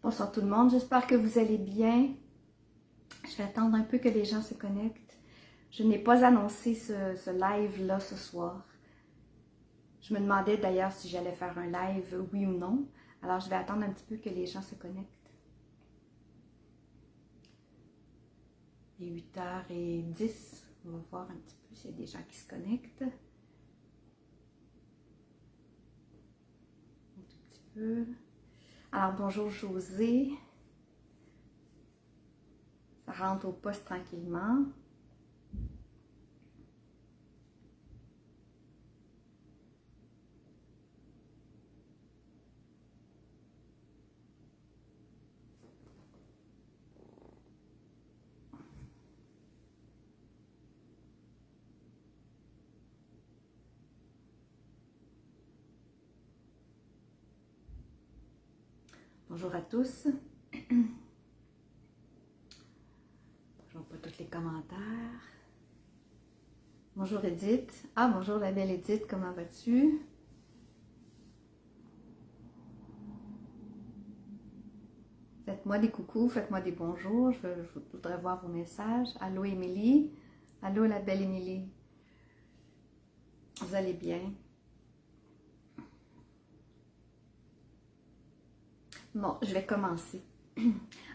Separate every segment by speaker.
Speaker 1: Bonsoir tout le monde, j'espère que vous allez bien. Je vais attendre un peu que les gens se connectent. Je n'ai pas annoncé ce live-là ce soir. Je me demandais d'ailleurs si j'allais faire un live, oui ou non. Alors je vais attendre un petit peu que les gens se connectent. Il est 8h10. On va voir un petit peu s'il y a des gens qui se connectent. Un tout petit peu. Alors bonjour José. Ça rentre au poste tranquillement. Bonjour à tous. Je vois pas tous les commentaires. Bonjour Edith. Ah, bonjour la belle Edith, comment vas-tu? Faites-moi des coucous, faites-moi des bonjours. Je voudrais voir vos messages. Allô Émilie. Allô la belle Émilie. Vous allez bien? Bon, je vais commencer.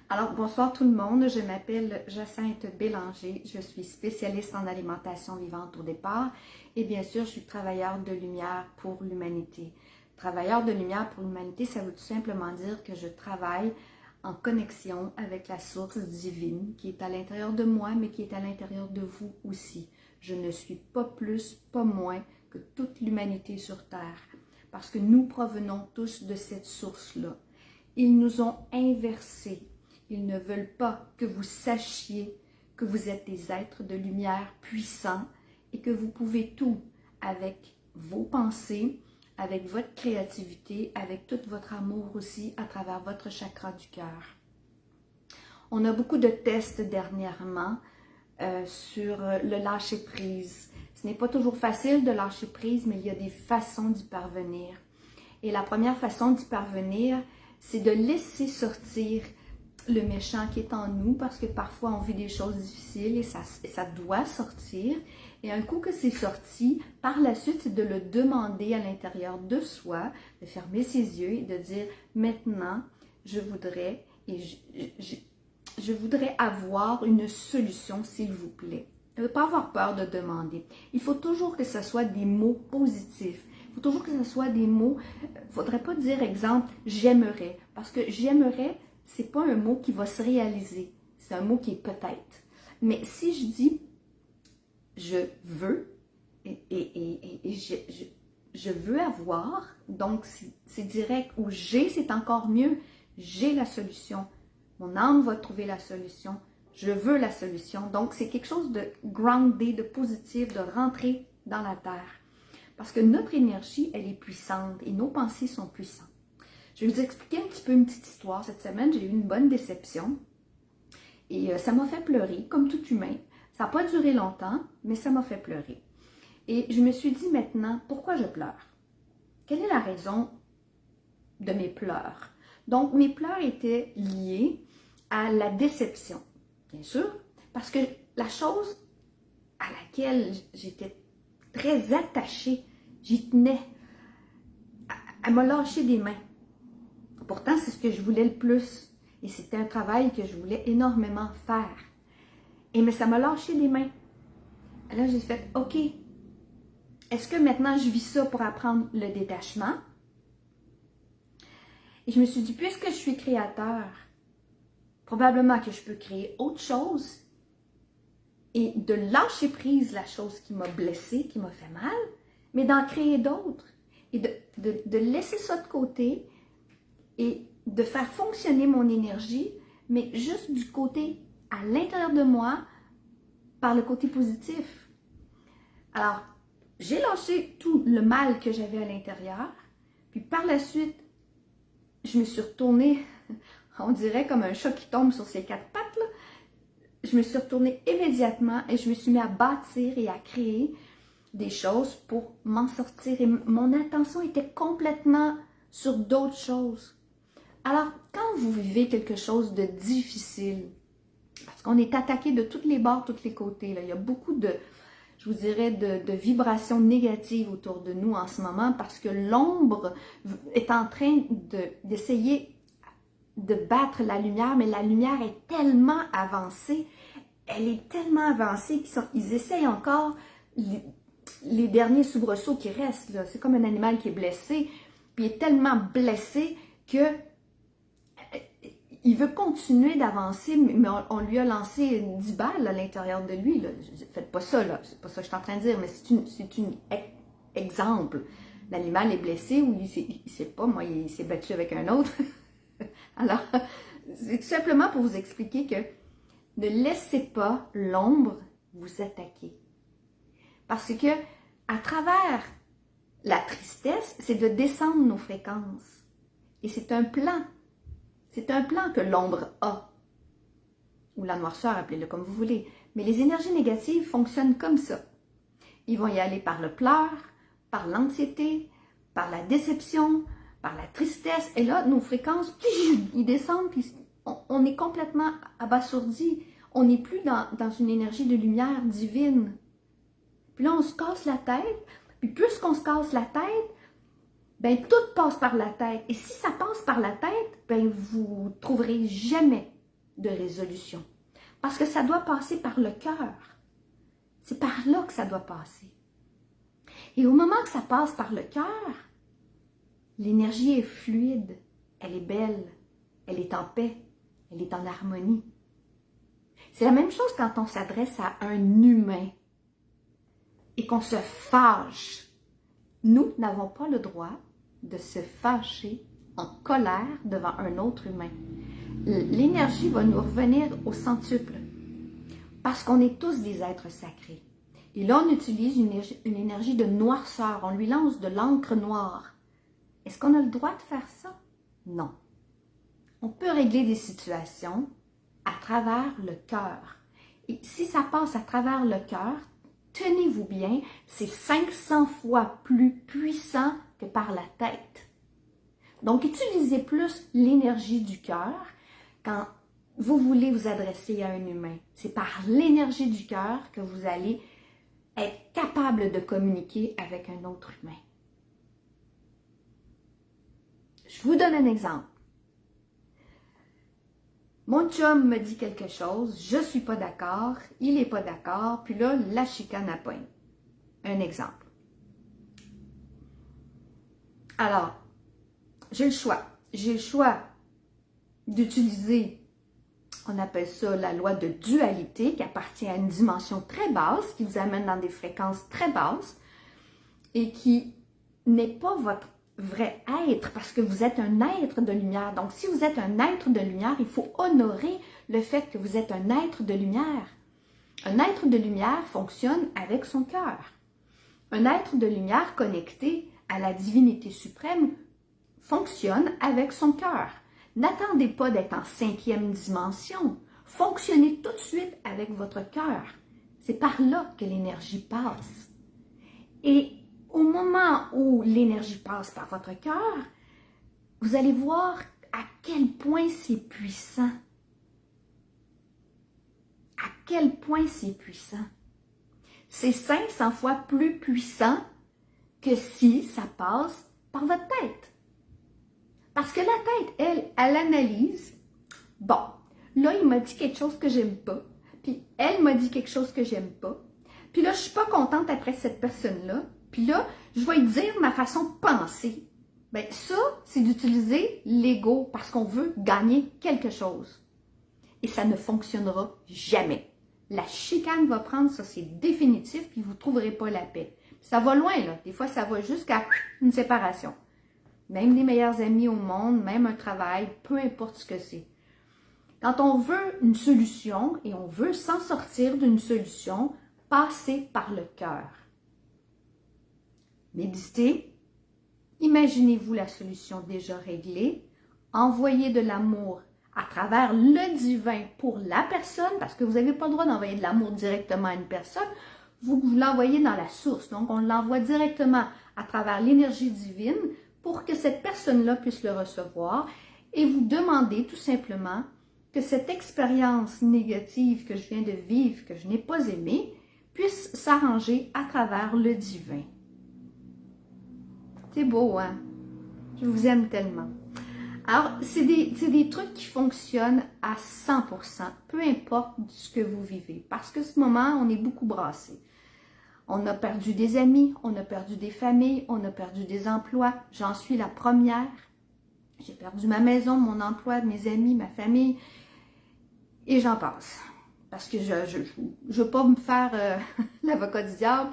Speaker 1: Alors, bonsoir tout le monde. Je m'appelle Jacinthe Bélanger. Je suis spécialiste en alimentation vivante au départ. Et bien sûr, je suis travailleur de lumière pour l'humanité. Travailleur de lumière pour l'humanité, ça veut tout simplement dire que je travaille en connexion avec la source divine qui est à l'intérieur de moi, mais qui est à l'intérieur de vous aussi. Je ne suis pas plus, pas moins que toute l'humanité sur Terre, parce que nous provenons tous de cette source-là. Ils nous ont inversés. Ils ne veulent pas que vous sachiez que vous êtes des êtres de lumière puissants et que vous pouvez tout avec vos pensées, avec votre créativité, avec tout votre amour aussi à travers votre chakra du cœur. On a beaucoup de tests dernièrement sur le lâcher-prise. Ce n'est pas toujours facile de lâcher prise, mais il y a des façons d'y parvenir. Et la première façon d'y parvenir, c'est de laisser sortir le méchant qui est en nous, parce que parfois on vit des choses difficiles et ça doit sortir. Et un coup que c'est sorti, par la suite, c'est de le demander à l'intérieur de soi, de fermer ses yeux et de dire « Maintenant, je voudrais avoir une solution, s'il vous plaît. » Ne pas avoir peur de demander. Il faut toujours que ce soit des mots positifs. Il faut toujours que ce soit des mots, il ne faudrait pas dire, exemple, « j'aimerais », parce que « j'aimerais », c'est pas un mot qui va se réaliser, c'est un mot qui est peut-être. Mais si je dis « je veux » je veux avoir, donc c'est direct, ou « j'ai », c'est encore mieux, j'ai la solution, mon âme va trouver la solution, je veux la solution. Donc c'est quelque chose de groundé, de positif, de rentrer dans la terre. Parce que notre énergie, elle est puissante et nos pensées sont puissantes. Je vais vous expliquer un petit peu une petite histoire. Cette semaine, j'ai eu une bonne déception et ça m'a fait pleurer, comme tout humain. Ça n'a pas duré longtemps, mais ça m'a fait pleurer. Et je me suis dit maintenant, pourquoi je pleure? Quelle est la raison de mes pleurs? Donc, mes pleurs étaient liés à la déception, bien sûr, parce que la chose à laquelle j'étais très attachée, j'y tenais, elle m'a lâché des mains. Pourtant, c'est ce que je voulais le plus. Et c'était un travail que je voulais énormément faire. Mais ça m'a lâché des mains. Là, j'ai fait, OK, est-ce que maintenant je vis ça pour apprendre le détachement? Et je me suis dit, puisque je suis créateur, probablement que je peux créer autre chose et de lâcher prise la chose qui m'a blessée, qui m'a fait mal, mais d'en créer d'autres. Et de laisser ça de côté et de faire fonctionner mon énergie, mais juste du côté à l'intérieur de moi, par le côté positif. Alors, j'ai lâché tout le mal que j'avais à l'intérieur, puis par la suite, je me suis retournée, on dirait comme un chat qui tombe sur ses quatre pattes, là. Je me suis retournée immédiatement et je me suis mis à bâtir et à créer des choses pour m'en sortir. Et mon attention était complètement sur d'autres choses. Alors, quand vous vivez quelque chose de difficile, parce qu'on est attaqué de tous les bords, tous les côtés, là, il y a beaucoup de, je vous dirais, de vibrations négatives autour de nous en ce moment parce que l'ombre est en train d'essayer de battre la lumière, mais la lumière est tellement avancée, elle est tellement avancée qu'ils essayent encore les derniers soubresauts qui restent. C'est comme un animal qui est blessé, puis il est tellement blessé que il veut continuer d'avancer, mais on lui a lancé 10 balles à l'intérieur de lui. Là. Faites pas ça, là. C'est pas ça que je suis en train de dire, mais c'est un exemple. L'animal est blessé ou il sait pas, moi, il s'est battu avec un autre. Alors, c'est tout simplement pour vous expliquer que ne laissez pas l'ombre vous attaquer. Parce que à travers la tristesse, c'est de descendre nos fréquences. Et c'est un plan. C'est un plan que l'ombre a. Ou la noirceur, appelez-le comme vous voulez. Mais les énergies négatives fonctionnent comme ça. Ils vont y aller par le pleur, par l'anxiété, par la déception, par la tristesse. Et là, nos fréquences, ils descendent, puis on est complètement abasourdi. On n'est plus dans une énergie de lumière divine. Puis là, on se casse la tête. Puis plus qu'on se casse la tête, ben tout passe par la tête. Et si ça passe par la tête, ben vous ne trouverez jamais de résolution. Parce que ça doit passer par le cœur. C'est par là que ça doit passer. Et au moment que ça passe par le cœur, l'énergie est fluide, elle est belle, elle est en paix, elle est en harmonie. C'est la même chose quand on s'adresse à un humain et qu'on se fâche. Nous n'avons pas le droit de se fâcher en colère devant un autre humain. L'énergie va nous revenir au centuple parce qu'on est tous des êtres sacrés. Et là, on utilise une énergie de noirceur, on lui lance de l'encre noire. Est-ce qu'on a le droit de faire ça? Non. On peut régler des situations à travers le cœur. Et si ça passe à travers le cœur, tenez-vous bien, c'est 500 fois plus puissant que par la tête. Donc, utilisez plus l'énergie du cœur quand vous voulez vous adresser à un humain. C'est par l'énergie du cœur que vous allez être capable de communiquer avec un autre humain. Je vous donne un exemple. Mon chum me dit quelque chose, je ne suis pas d'accord, il n'est pas d'accord, puis là, la chicane à pogne. Un exemple. Alors, j'ai le choix. J'ai le choix d'utiliser, on appelle ça la loi de dualité, qui appartient à une dimension très basse, qui vous amène dans des fréquences très basses, et qui n'est pas votre vrai être, parce que vous êtes un être de lumière. Donc, si vous êtes un être de lumière, il faut honorer le fait que vous êtes un être de lumière. Un être de lumière fonctionne avec son cœur. Un être de lumière connecté à la divinité suprême fonctionne avec son cœur. N'attendez pas d'être en 5e dimension. Fonctionnez tout de suite avec votre cœur. C'est par là que l'énergie passe. Et au moment où l'énergie passe par votre cœur, vous allez voir à quel point c'est puissant. À quel point c'est puissant. C'est 500 fois plus puissant que si ça passe par votre tête. Parce que la tête, elle analyse. Bon, là, il m'a dit quelque chose que j'aime pas. Puis elle m'a dit quelque chose que j'aime pas. Puis là, je suis pas contente après cette personne-là. Puis là, je vais lui dire ma façon de penser. Bien, ça, c'est d'utiliser l'ego parce qu'on veut gagner quelque chose. Et ça ne fonctionnera jamais. La chicane va prendre, ça c'est définitif, puis vous ne trouverez pas la paix. Ça va loin, là. Des fois, ça va jusqu'à une séparation. Même les meilleurs amis au monde, même un travail, peu importe ce que c'est. Quand on veut une solution et on veut s'en sortir d'une solution, passez par le cœur. Méditez, imaginez-vous la solution déjà réglée, envoyez de l'amour à travers le divin pour la personne, parce que vous n'avez pas le droit d'envoyer de l'amour directement à une personne, vous l'envoyez dans la source. Donc, on l'envoie directement à travers l'énergie divine pour que cette personne-là puisse le recevoir et vous demandez tout simplement que cette expérience négative que je viens de vivre, que je n'ai pas aimée, puisse s'arranger à travers le divin. C'est beau, hein? Je vous aime tellement. Alors, c'est des trucs qui fonctionnent à 100%, peu importe ce que vous vivez. Parce que ce moment, on est beaucoup brassé. On a perdu des amis, on a perdu des familles, on a perdu des emplois. J'en suis la première. J'ai perdu ma maison, mon emploi, mes amis, ma famille. Et j'en passe. Parce que je veux pas me faire l'avocat du diable.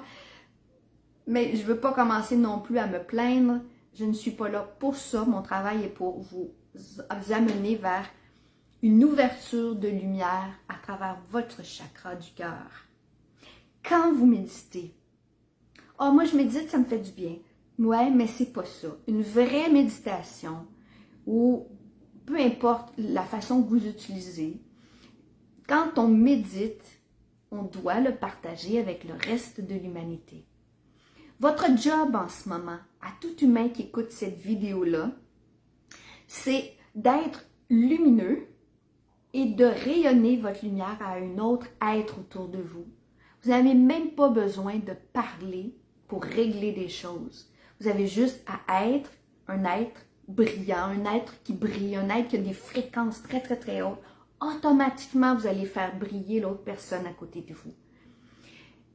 Speaker 1: Mais je veux pas commencer non plus à me plaindre. Je ne suis pas là pour ça. Mon travail est pour vous amener vers une ouverture de lumière à travers votre chakra du cœur. Quand vous méditez, « Ah, moi je médite, ça me fait du bien. » Ouais, mais c'est pas ça. Une vraie méditation, ou peu importe la façon que vous utilisez, quand on médite, on doit le partager avec le reste de l'humanité. Votre job en ce moment, à tout humain qui écoute cette vidéo-là, c'est d'être lumineux et de rayonner votre lumière à un autre être autour de vous. Vous n'avez même pas besoin de parler pour régler des choses. Vous avez juste à être un être brillant, un être qui brille, un être qui a des fréquences très, très, très hautes. Automatiquement, vous allez faire briller l'autre personne à côté de vous.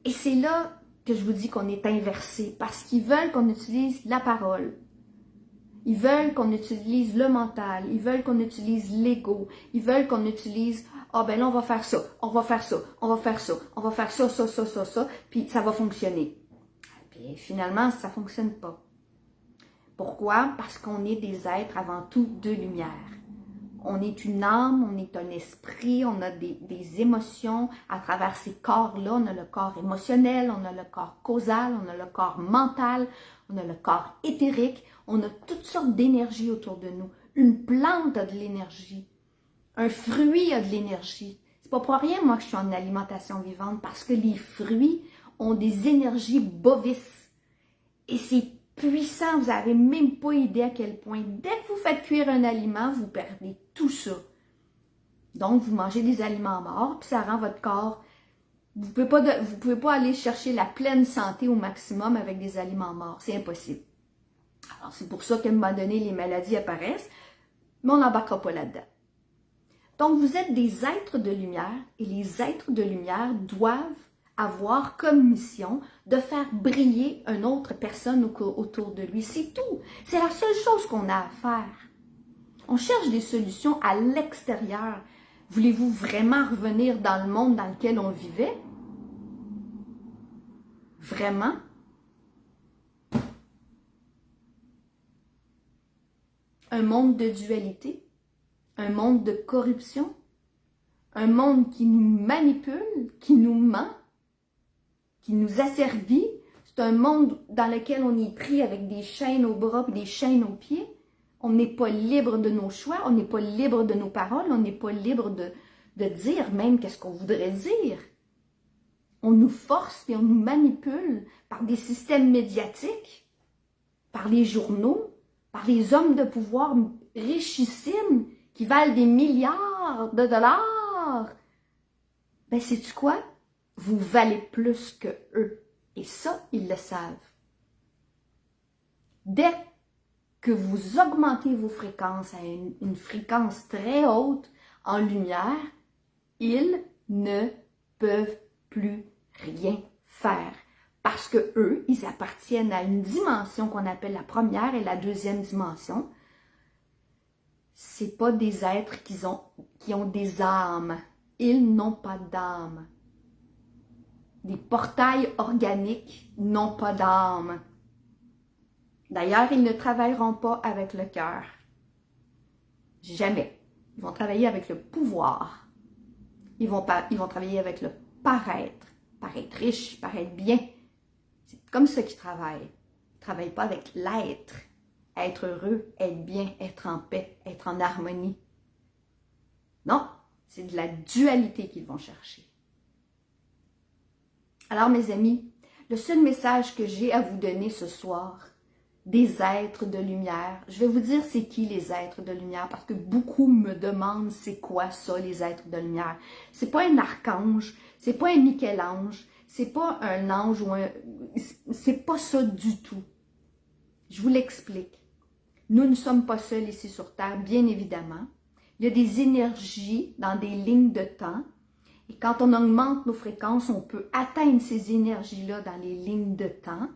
Speaker 1: Et c'est là que je vous dis qu'on est inversé, parce qu'ils veulent qu'on utilise la parole. Ils veulent qu'on utilise le mental, ils veulent qu'on utilise l'ego, ils veulent qu'on utilise « Ah ben là, on va faire ça, on va faire ça, on va faire ça, on va faire ça, ça, ça, ça, ça, puis ça va fonctionner. » Puis finalement, ça ne fonctionne pas. Pourquoi? Parce qu'on est des êtres avant tout de lumière. On est une âme, on est un esprit, on a des émotions à travers ces corps-là. On a le corps émotionnel, on a le corps causal, on a le corps mental, on a le corps éthérique. On a toutes sortes d'énergie autour de nous. Une plante a de l'énergie. Un fruit a de l'énergie. C'est pas pour rien, moi, que je suis en alimentation vivante, parce que les fruits ont des énergies bovices. Et c'est puissant, vous n'avez même pas idée à quel point. Dès que vous faites cuire un aliment, vous perdez tout ça. Donc, vous mangez des aliments morts, puis ça rend votre corps... Vous pouvez pas aller chercher la pleine santé au maximum avec des aliments morts. C'est impossible. Alors, c'est pour ça qu'à un moment donné, les maladies apparaissent, mais on n'embarquera pas là-dedans. Donc, vous êtes des êtres de lumière, et les êtres de lumière doivent avoir comme mission de faire briller une autre personne autour de lui. C'est tout. C'est la seule chose qu'on a à faire. On cherche des solutions à l'extérieur. Voulez-vous vraiment revenir dans le monde dans lequel on vivait? Vraiment? Un monde de dualité? Un monde de corruption? Un monde qui nous manipule, qui nous ment, qui nous asservit? C'est un monde dans lequel on est pris avec des chaînes aux bras et des chaînes aux pieds. On n'est pas libre de nos choix, on n'est pas libre de nos paroles, on n'est pas libre de dire même qu'est-ce qu'on voudrait dire. On nous force et on nous manipule par des systèmes médiatiques, par les journaux, par les hommes de pouvoir richissimes qui valent des milliards de dollars. Ben, sais-tu quoi? Vous valez plus que eux. Et ça, ils le savent. Dès que vous augmentez vos fréquences à une fréquence très haute en lumière, ils ne peuvent plus rien faire. Parce que eux, ils appartiennent à une dimension qu'on appelle la première et la deuxième dimension. C'est pas des êtres qui ont des âmes. Ils n'ont pas d'âme. Des portails organiques n'ont pas d'âme. D'ailleurs, ils ne travailleront pas avec le cœur. Jamais. Ils vont travailler avec le pouvoir. Ils vont travailler avec le paraître. Paraître riche, paraître bien. C'est comme ça qu'ils travaillent. Ils ne travaillent pas avec l'être. Être heureux, être bien, être en paix, être en harmonie. Non, c'est de la dualité qu'ils vont chercher. Alors, mes amis, le seul message que j'ai à vous donner ce soir, des êtres de lumière. Je vais vous dire c'est qui les êtres de lumière parce que beaucoup me demandent c'est quoi ça les êtres de lumière. C'est pas un archange, c'est pas un Michel-Ange, c'est pas un ange ou un... C'est pas ça du tout. Je vous l'explique. Nous ne sommes pas seuls ici sur Terre, bien évidemment. Il y a des énergies dans des lignes de temps. Et quand on augmente nos fréquences, on peut atteindre ces énergies-là dans les lignes de temps.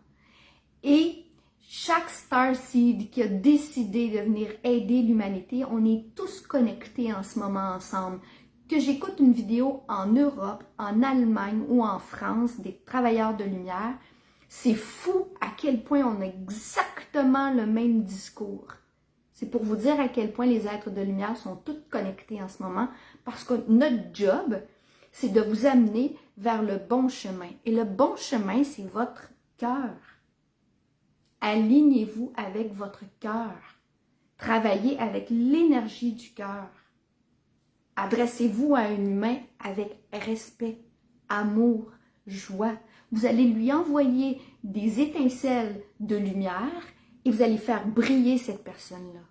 Speaker 1: Et chaque starseed qui a décidé de venir aider l'humanité, on est tous connectés en ce moment ensemble. Que j'écoute une vidéo en Europe, en Allemagne ou en France, des travailleurs de lumière, c'est fou à quel point on a exactement le même discours. C'est pour vous dire à quel point les êtres de lumière sont tous connectés en ce moment, parce que notre job, c'est de vous amener vers le bon chemin. Et le bon chemin, c'est votre cœur. Alignez-vous avec votre cœur. Travaillez avec l'énergie du cœur. Adressez-vous à un humain avec respect, amour, joie. Vous allez lui envoyer des étincelles de lumière et vous allez faire briller cette personne-là.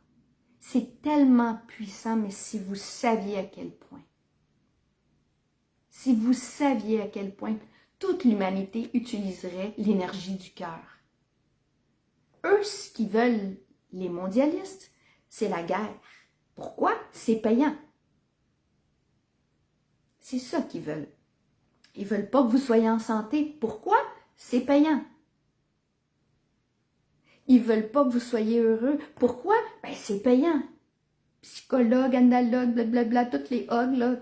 Speaker 1: C'est tellement puissant, mais si vous saviez à quel point. Si vous saviez à quel point toute l'humanité utiliserait l'énergie du cœur. Eux, ce qu'ils veulent, les mondialistes, c'est la guerre. Pourquoi? C'est payant. C'est ça qu'ils veulent. Ils ne veulent pas que vous soyez en santé. Pourquoi? C'est payant. Ils ne veulent pas que vous soyez heureux. Pourquoi? Ben, c'est payant. Psychologue, analogue, blablabla, toutes les hogs, là,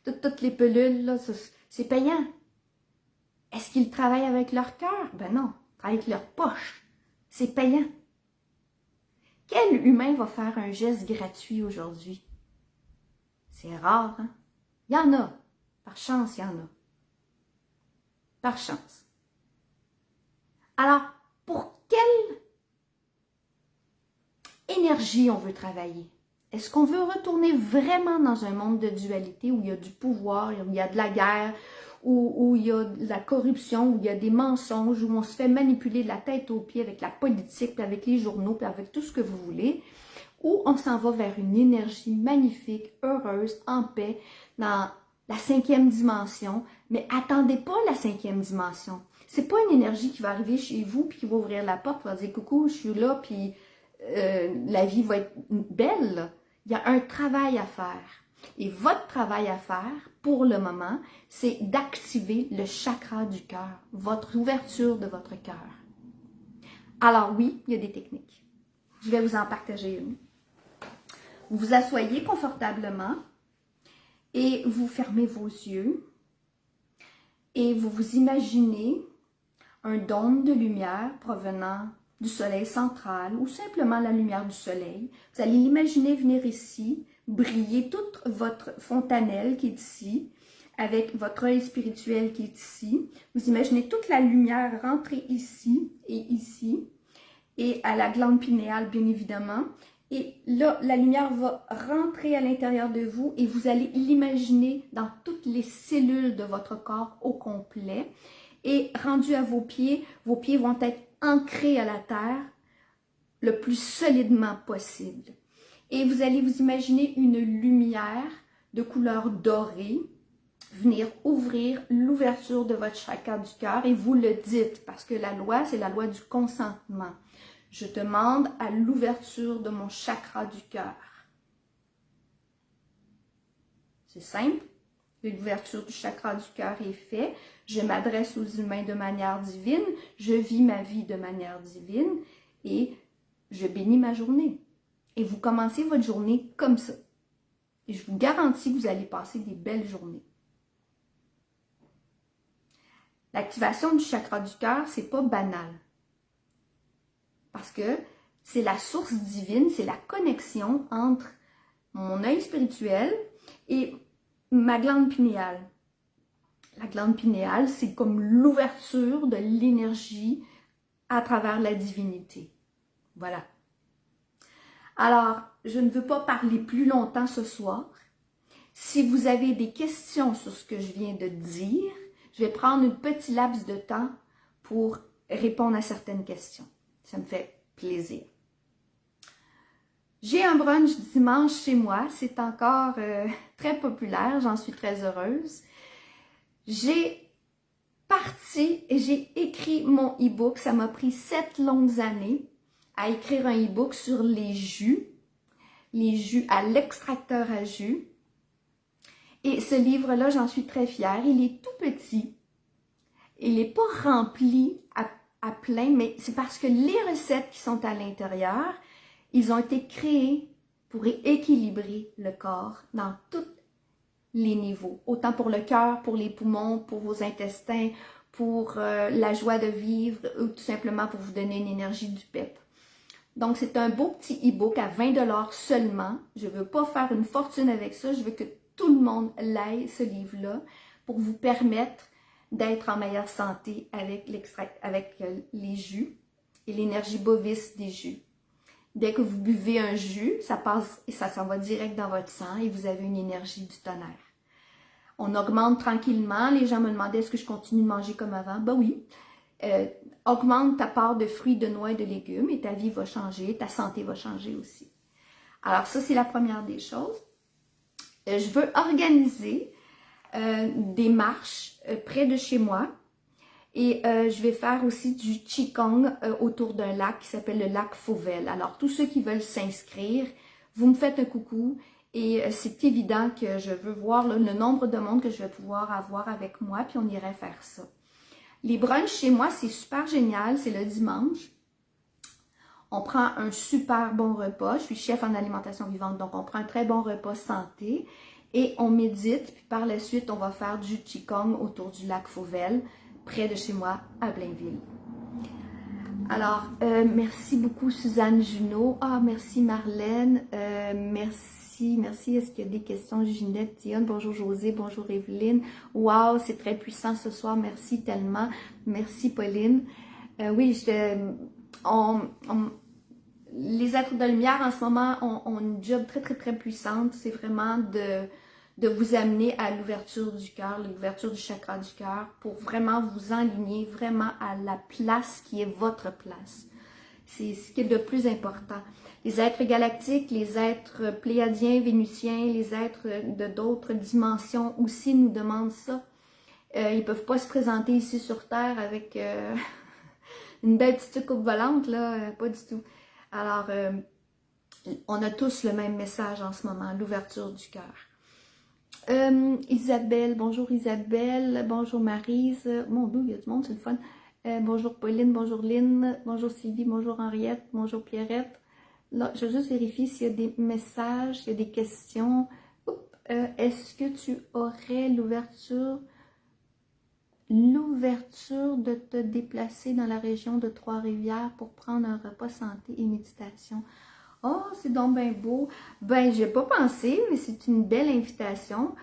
Speaker 1: toutes les pelules, là, c'est payant. Est-ce qu'ils travaillent avec leur cœur? Ben non, ils travaillent avec leur poche. C'est payant. Quel humain va faire un geste gratuit aujourd'hui? C'est rare, hein? Il y en a. Par chance, il y en a. Par chance. Alors, pour quelle énergie on veut travailler? Est-ce qu'on veut retourner vraiment dans un monde de dualité où il y a du pouvoir, où il y a de la guerre, où il y a de la corruption, où il y a des mensonges, où on se fait manipuler de la tête aux pieds avec la politique, puis avec les journaux, puis avec tout ce que vous voulez, ou on s'en va vers une énergie magnifique, heureuse, en paix, dans la 5e dimension, mais attendez pas la 5e dimension. C'est pas une énergie qui va arriver chez vous, puis qui va ouvrir la porte, qui va dire « Coucou, je suis là, puis la vie va être belle ». Il y a un travail à faire. Et votre travail à faire, pour le moment, c'est d'activer le chakra du cœur, votre ouverture de votre cœur. Alors oui, il y a des techniques. Je vais vous en partager une. Vous vous asseyez confortablement et vous fermez vos yeux et vous vous imaginez un dôme de lumière provenant du soleil central ou simplement la lumière du soleil. Vous allez l'imaginer venir ici, briller toute votre fontanelle qui est ici, avec votre œil spirituel qui est ici. Vous imaginez toute la lumière rentrer ici, et à la glande pinéale, bien évidemment. Et là, la lumière va rentrer à l'intérieur de vous et vous allez l'imaginer dans toutes les cellules de votre corps au complet. Et rendu à vos pieds vont être ancrés à la terre le plus solidement possible. Et vous allez vous imaginer une lumière de couleur dorée venir ouvrir l'ouverture de votre chakra du cœur et vous le dites parce que la loi, c'est la loi du consentement. Je demande à l'ouverture de mon chakra du cœur. C'est simple. L'ouverture du chakra du cœur est faite. Je m'adresse aux humains de manière divine. Je vis ma vie de manière divine et je bénis ma journée. Et vous commencez votre journée comme ça. Et je vous garantis que vous allez passer des belles journées. L'activation du chakra du cœur, c'est pas banal. Parce que c'est la source divine, c'est la connexion entre mon œil spirituel et ma glande pinéale. La glande pinéale, c'est comme l'ouverture de l'énergie à travers la divinité. Voilà. Alors, je ne veux pas parler plus longtemps ce soir. Si vous avez des questions sur ce que je viens de dire, je vais prendre un petit laps de temps pour répondre à certaines questions. Ça me fait plaisir. J'ai un brunch dimanche chez moi, c'est encore très populaire, j'en suis très heureuse. J'ai parti et j'ai écrit mon e-book, ça m'a pris 7 longues années à écrire un e-book sur les jus à l'extracteur à jus. Et ce livre-là, j'en suis très fière, il est tout petit, il n'est pas rempli à plein, mais c'est parce que les recettes qui sont à l'intérieur, ils ont été créés pour équilibrer le corps dans tous les niveaux. Autant pour le cœur, pour les poumons, pour vos intestins, pour la joie de vivre ou tout simplement pour vous donner une énergie du pep. Donc, c'est un beau petit e-book à 20 $ seulement. Je ne veux pas faire une fortune avec ça. Je veux que tout le monde l'aille, ce livre-là, pour vous permettre d'être en meilleure santé avec les jus et l'énergie bovice des jus. Dès que vous buvez un jus, ça passe et ça s'en va direct dans votre sang et vous avez une énergie du tonnerre. On augmente tranquillement. Les gens me demandaient est-ce que je continue de manger comme avant? Ben oui. Augmente ta part de fruits, de noix et de légumes et ta vie va changer, ta santé va changer aussi. Alors ça, c'est la première des choses. Je veux organiser des marches près de chez moi. Et je vais faire aussi du Qigong autour d'un lac qui s'appelle le lac Fauvel. Alors, tous ceux qui veulent s'inscrire, vous me faites un coucou et c'est évident que je veux voir le nombre de monde que je vais pouvoir avoir avec moi, puis on irait faire ça. Les brunchs chez moi, c'est super génial, c'est le dimanche. On prend un super bon repas. Je suis chef en alimentation vivante, donc on prend un très bon repas santé et on médite, puis par la suite, on va faire du Qigong autour du lac Fauvel, près de chez moi, à Blainville. Alors, merci beaucoup Suzanne Junot. Ah, merci Marlène. Merci. Est-ce qu'il y a des questions? Ginette, Dionne, bonjour José, bonjour Evelyne. Wow, c'est très puissant ce soir. Merci tellement. Merci Pauline. Oui, les êtres de lumière en ce moment ont une job très puissante. C'est vraiment de vous amener à l'ouverture du cœur, l'ouverture du chakra du cœur pour vraiment vous enligner vraiment à la place qui est votre place. C'est ce qui est le plus important. Les êtres galactiques, les êtres pléiadiens, vénusiens, les êtres de d'autres dimensions aussi nous demandent ça. Ils ne peuvent pas se présenter ici sur Terre avec une belle petite coupe volante, là, pas du tout. Alors, on a tous le même message en ce moment, l'ouverture du cœur. Isabelle, bonjour Isabelle, bonjour Maryse, mon Dieu, il y a du monde, c'est le fun. Bonjour Pauline, bonjour Lynn, bonjour Sylvie, bonjour Henriette, bonjour Pierrette. Là, je vais juste vérifier s'il y a des messages, s'il y a des questions. Est-ce que tu aurais l'ouverture de te déplacer dans la région de Trois-Rivières pour prendre un repas santé et méditation? Oh, c'est donc bien beau. Ben, j'ai pas pensé, mais c'est une belle invitation.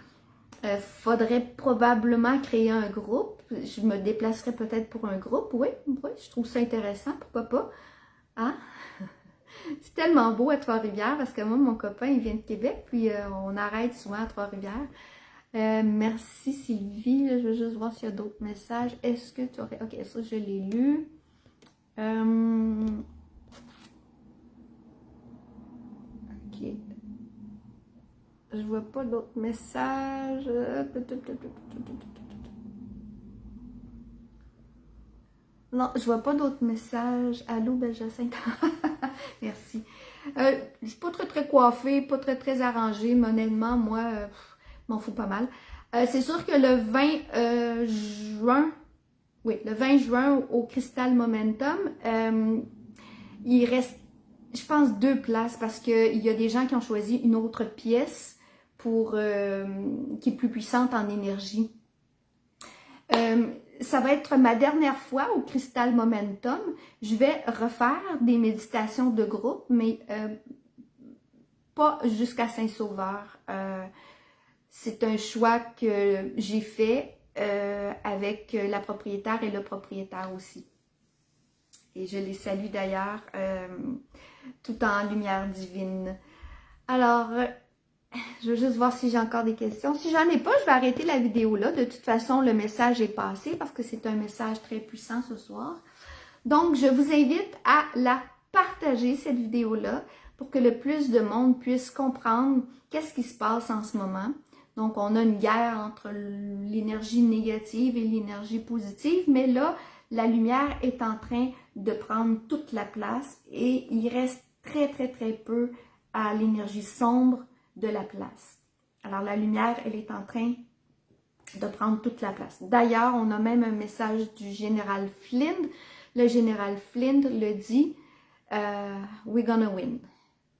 Speaker 1: Faudrait probablement créer un groupe. Je me déplacerais peut-être pour un groupe. Oui, je trouve ça intéressant. Pourquoi pas? Hein? C'est tellement beau à Trois-Rivières parce que moi, mon copain, il vient de Québec, puis on arrête souvent à Trois-Rivières. Merci Sylvie. Là, je veux juste voir s'il y a d'autres messages. Est-ce que tu aurais... Ok, ça, je l'ai lu. Ok. Je vois pas d'autres messages. Non, je vois pas d'autres messages. Allô, Belle-Jacinthe. Merci. Je suis pas très coiffée, pas très arrangée, mais honnêtement, moi, m'en fous pas mal. C'est sûr que le 20 juin, oui, le 20 juin au Crystal Momentum, il reste, je pense, 2 places parce qu'il y a des gens qui ont choisi une autre pièce qui est plus puissante en énergie. Ça va être ma dernière fois au Crystal Momentum. Je vais refaire des méditations de groupe, mais pas jusqu'à Saint-Sauveur. C'est un choix que j'ai fait avec la propriétaire et le propriétaire aussi. Et je les salue d'ailleurs, tout en lumière divine. Alors, je veux juste voir si j'ai encore des questions. Si j'en ai pas, je vais arrêter la vidéo là. De toute façon, le message est passé parce que c'est un message très puissant ce soir. Donc, je vous invite à la partager cette vidéo-là pour que le plus de monde puisse comprendre qu'est-ce qui se passe en ce moment. Donc, on a une guerre entre l'énergie négative et l'énergie positive, mais là, la lumière est en train de prendre toute la place et il reste très, très, très peu à l'énergie sombre de la place. Alors, la lumière, elle est en train de prendre toute la place. D'ailleurs, on a même un message du général Flynn. Le général Flynn le dit, we're gonna win.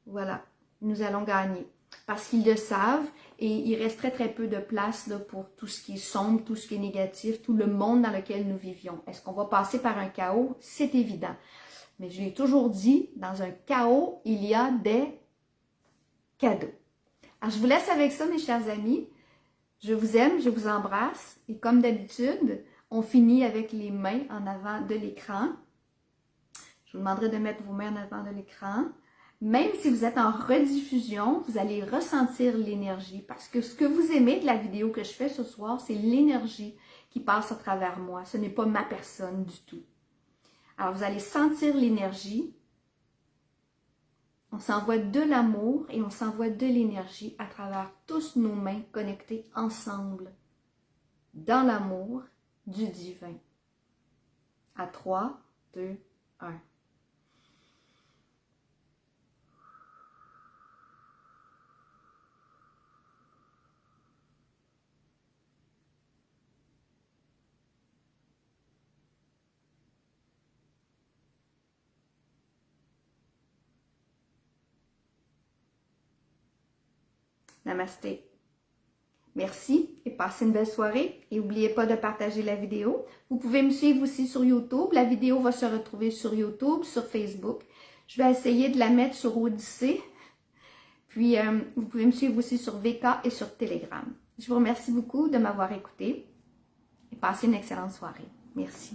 Speaker 1: Voilà, nous allons gagner. Parce qu'ils le savent et il reste très très peu de place là, pour tout ce qui est sombre, tout ce qui est négatif, tout le monde dans lequel nous vivions. Est-ce qu'on va passer par un chaos? C'est évident. Mais je l'ai toujours dit, dans un chaos, il y a des cadeaux. Alors je vous laisse avec ça mes chers amis. Je vous aime, je vous embrasse et comme d'habitude, on finit avec les mains en avant de l'écran. Je vous demanderai de mettre vos mains en avant de l'écran. Même si vous êtes en rediffusion, vous allez ressentir l'énergie parce que ce que vous aimez de la vidéo que je fais ce soir, c'est l'énergie qui passe à travers moi. Ce n'est pas ma personne du tout. Alors, vous allez sentir l'énergie. On s'envoie de l'amour et on s'envoie de l'énergie à travers tous nos mains connectées ensemble dans l'amour du divin. À 3, 2, 1. Namasté. Merci et passez une belle soirée. Et n'oubliez pas de partager la vidéo. Vous pouvez me suivre aussi sur YouTube. La vidéo va se retrouver sur YouTube, sur Facebook. Je vais essayer de la mettre sur Odyssée. Puis, vous pouvez me suivre aussi sur VK et sur Telegram. Je vous remercie beaucoup de m'avoir écouté et passez une excellente soirée. Merci.